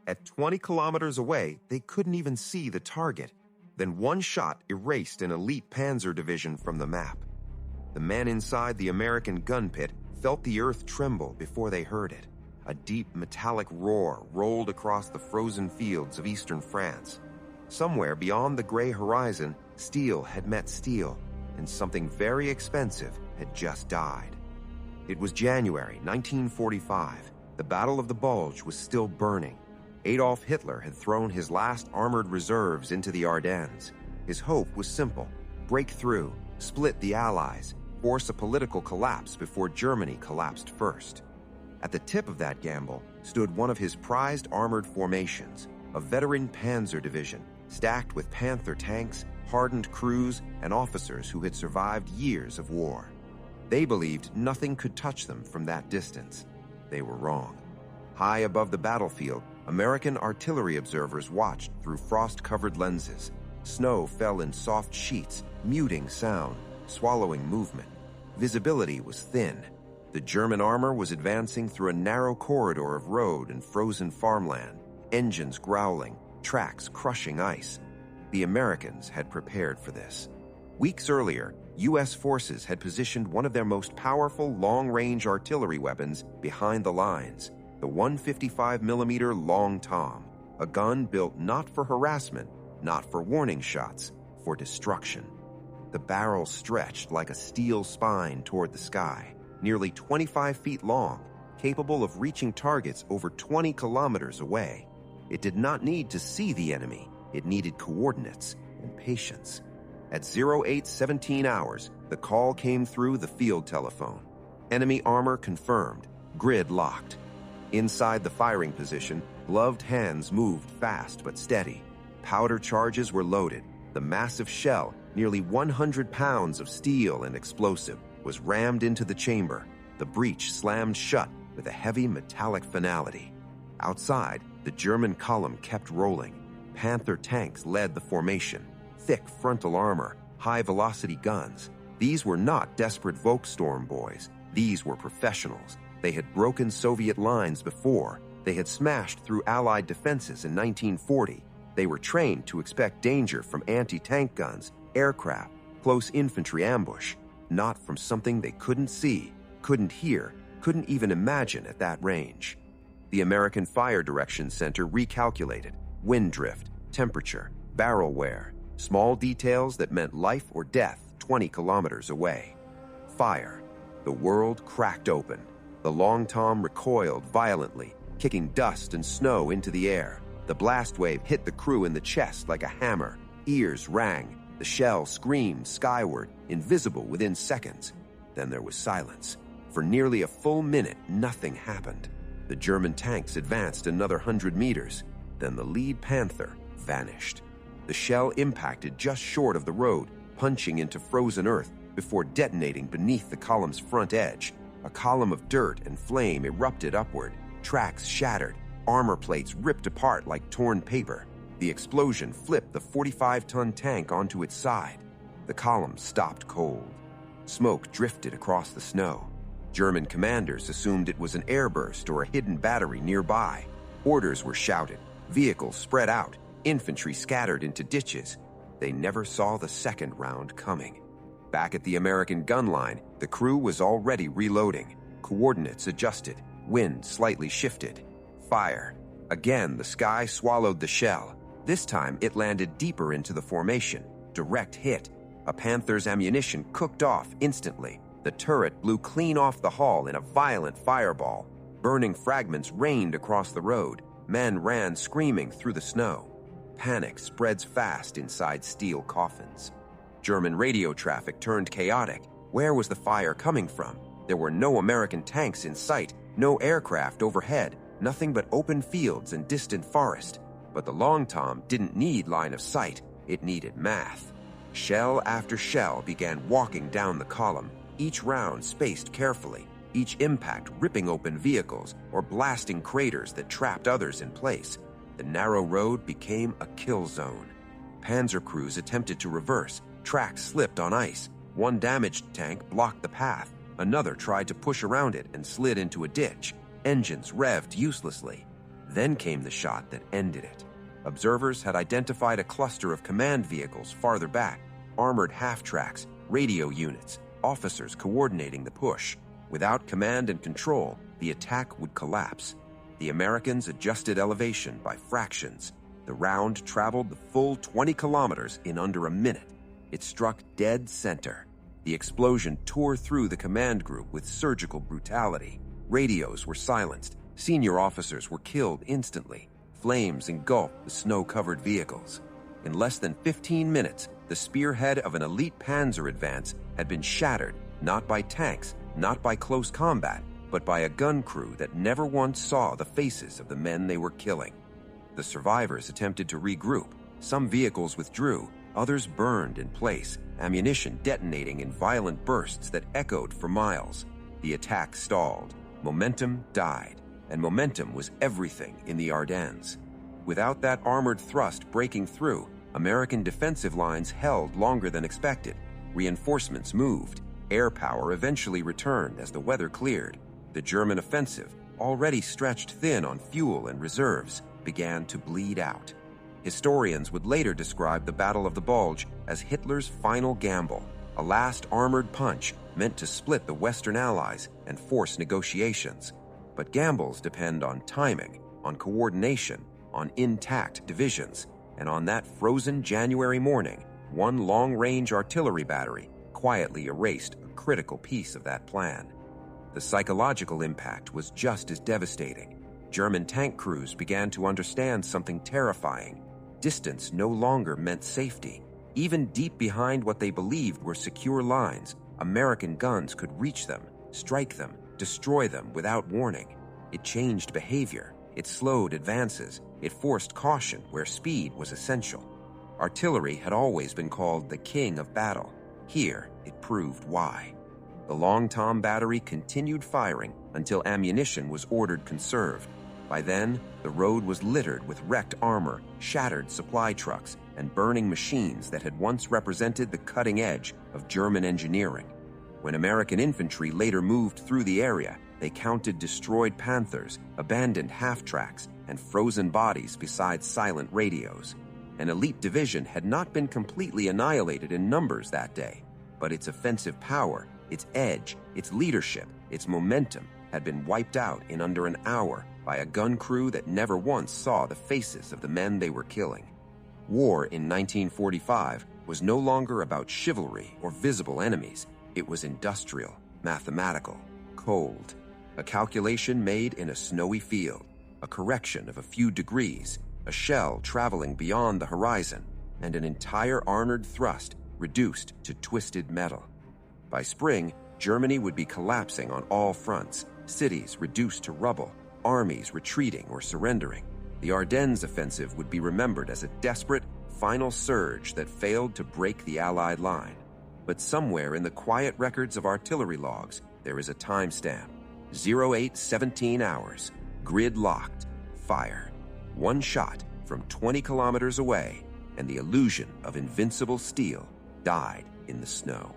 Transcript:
At 20 kilometers away, they couldn't even see the target. Then one shot erased an elite Panzer division from the map. The men inside the American gun pit felt the earth tremble before they heard it. A deep metallic roar rolled across the frozen fields of eastern France. Somewhere beyond the gray horizon, steel had met steel, and something very expensive had just died. It was January 1945. The Battle of the Bulge was still burning. Adolf Hitler had thrown his last armored reserves into the Ardennes. His hope was simple: break through, split the Allies, force a political collapse before Germany collapsed first. At the tip of that gamble stood one of his prized armored formations, a veteran Panzer division, stacked with Panther tanks, hardened crews, and officers who had survived years of war. They believed nothing could touch them from that distance. They were wrong. High above the battlefield, American artillery observers watched through frost-covered lenses. Snow fell in soft sheets, muting sound, swallowing movement. Visibility was thin. The German armor was advancing through a narrow corridor of road and frozen farmland, engines growling, tracks crushing ice. The Americans had prepared for this. Weeks earlier, U.S. forces had positioned one of their most powerful long-range artillery weapons behind the lines, the 155mm Long Tom, a gun built not for harassment, not for warning shots, for destruction. The barrel stretched like a steel spine toward the sky, nearly 25 feet long, capable of reaching targets over 20 kilometers away. It did not need to see the enemy. It needed coordinates and patience. At 0817 hours, the call came through the field telephone. Enemy armor confirmed, grid locked. Inside the firing position, gloved hands moved fast but steady. Powder charges were loaded. The massive shell, nearly 100 pounds of steel and explosive, was rammed into the chamber. The breech slammed shut with a heavy metallic finality. Outside, the German column kept rolling. Panther tanks led the formation. Thick frontal armor, high-velocity guns. These were not desperate Volkssturm boys. These were professionals. They had broken Soviet lines before. They had smashed through Allied defenses in 1940. They were trained to expect danger from anti-tank guns, aircraft, close infantry ambush, not from something they couldn't see, couldn't hear, couldn't even imagine at that range. The American Fire Direction Center recalculated wind drift, temperature, barrel wear, small details that meant life or death 20 kilometers away. Fire. The world cracked open. The Long Tom recoiled violently, kicking dust and snow into the air. The blast wave hit the crew in the chest like a hammer. Ears rang. The shell screamed skyward, invisible within seconds. Then there was silence. For nearly a full minute, nothing happened. The German tanks advanced another 100 meters. Then the lead Panther vanished. The shell impacted just short of the road, punching into frozen earth before detonating beneath the column's front edge. A column of dirt and flame erupted upward. Tracks shattered. Armor plates ripped apart like torn paper. The explosion flipped the 45-ton tank onto its side. The column stopped cold. Smoke drifted across the snow. German commanders assumed it was an airburst or a hidden battery nearby. Orders were shouted. Vehicles spread out. Infantry scattered into ditches. They never saw the second round coming. Back at the American gun line, the crew was already reloading. Coordinates adjusted. Wind slightly shifted. Fire. Again, the sky swallowed the shell. This time, it landed deeper into the formation. Direct hit. A Panther's ammunition cooked off instantly. The turret blew clean off the hull in a violent fireball. Burning fragments rained across the road. Men ran screaming through the snow. Panic spreads fast inside steel coffins. German radio traffic turned chaotic. Where was the fire coming from? There were no American tanks in sight, no aircraft overhead, nothing but open fields and distant forest. But the Long Tom didn't need line of sight. It needed math. Shell after shell began walking down the column, each round spaced carefully, each impact ripping open vehicles or blasting craters that trapped others in place. The narrow road became a kill zone. Panzer crews attempted to reverse. Tracks slipped on ice. One damaged tank blocked the path. Another tried to push around it and slid into a ditch. Engines revved uselessly. Then came the shot that ended it. Observers had identified a cluster of command vehicles farther back, armored half-tracks, radio units, officers coordinating the push. Without command and control, the attack would collapse. The Americans adjusted elevation by fractions. The round traveled the full 20 kilometers in under a minute. It struck dead center. The explosion tore through the command group with surgical brutality. Radios were silenced. Senior officers were killed instantly. Flames engulfed the snow-covered vehicles. In less than 15 minutes, the spearhead of an elite Panzer advance had been shattered, not by tanks, not by close combat, but by a gun crew that never once saw the faces of the men they were killing. The survivors attempted to regroup. Some vehicles withdrew, others burned in place, ammunition detonating in violent bursts that echoed for miles. The attack stalled. Momentum died, and momentum was everything in the Ardennes. Without that armored thrust breaking through, American defensive lines held longer than expected. Reinforcements moved. Air power eventually returned as the weather cleared. The German offensive, already stretched thin on fuel and reserves, began to bleed out. Historians would later describe the Battle of the Bulge as Hitler's final gamble, a last armored punch meant to split the Western Allies and force negotiations. But gambles depend on timing, on coordination, on intact divisions, and on that frozen January morning, one long-range artillery battery quietly erased a critical piece of that plan. The psychological impact was just as devastating. German tank crews began to understand something terrifying. Distance no longer meant safety. Even deep behind what they believed were secure lines, American guns could reach them, strike them, destroy them without warning. It changed behavior. It slowed advances. It forced caution where speed was essential. Artillery had always been called the king of battle. Here, it proved why. The Long Tom battery continued firing until ammunition was ordered conserved. By then, the road was littered with wrecked armor, shattered supply trucks, and burning machines that had once represented the cutting edge of German engineering. When American infantry later moved through the area, they counted destroyed Panthers, abandoned half-tracks, and frozen bodies beside silent radios. An elite division had not been completely annihilated in numbers that day, but its offensive power, its edge, its leadership, its momentum had been wiped out in under an hour by a gun crew that never once saw the faces of the men they were killing. War in 1945 was no longer about chivalry or visible enemies. It was industrial, mathematical, cold. A calculation made in a snowy field, a correction of a few degrees, a shell traveling beyond the horizon, and an entire armored thrust reduced to twisted metal. By spring, Germany would be collapsing on all fronts, cities reduced to rubble, armies retreating or surrendering. The Ardennes offensive would be remembered as a desperate, final surge that failed to break the Allied line. But somewhere in the quiet records of artillery logs, there is a timestamp. 0817 hours, grid locked, fire. One shot from 20 kilometers away, and the illusion of invincible steel died in the snow.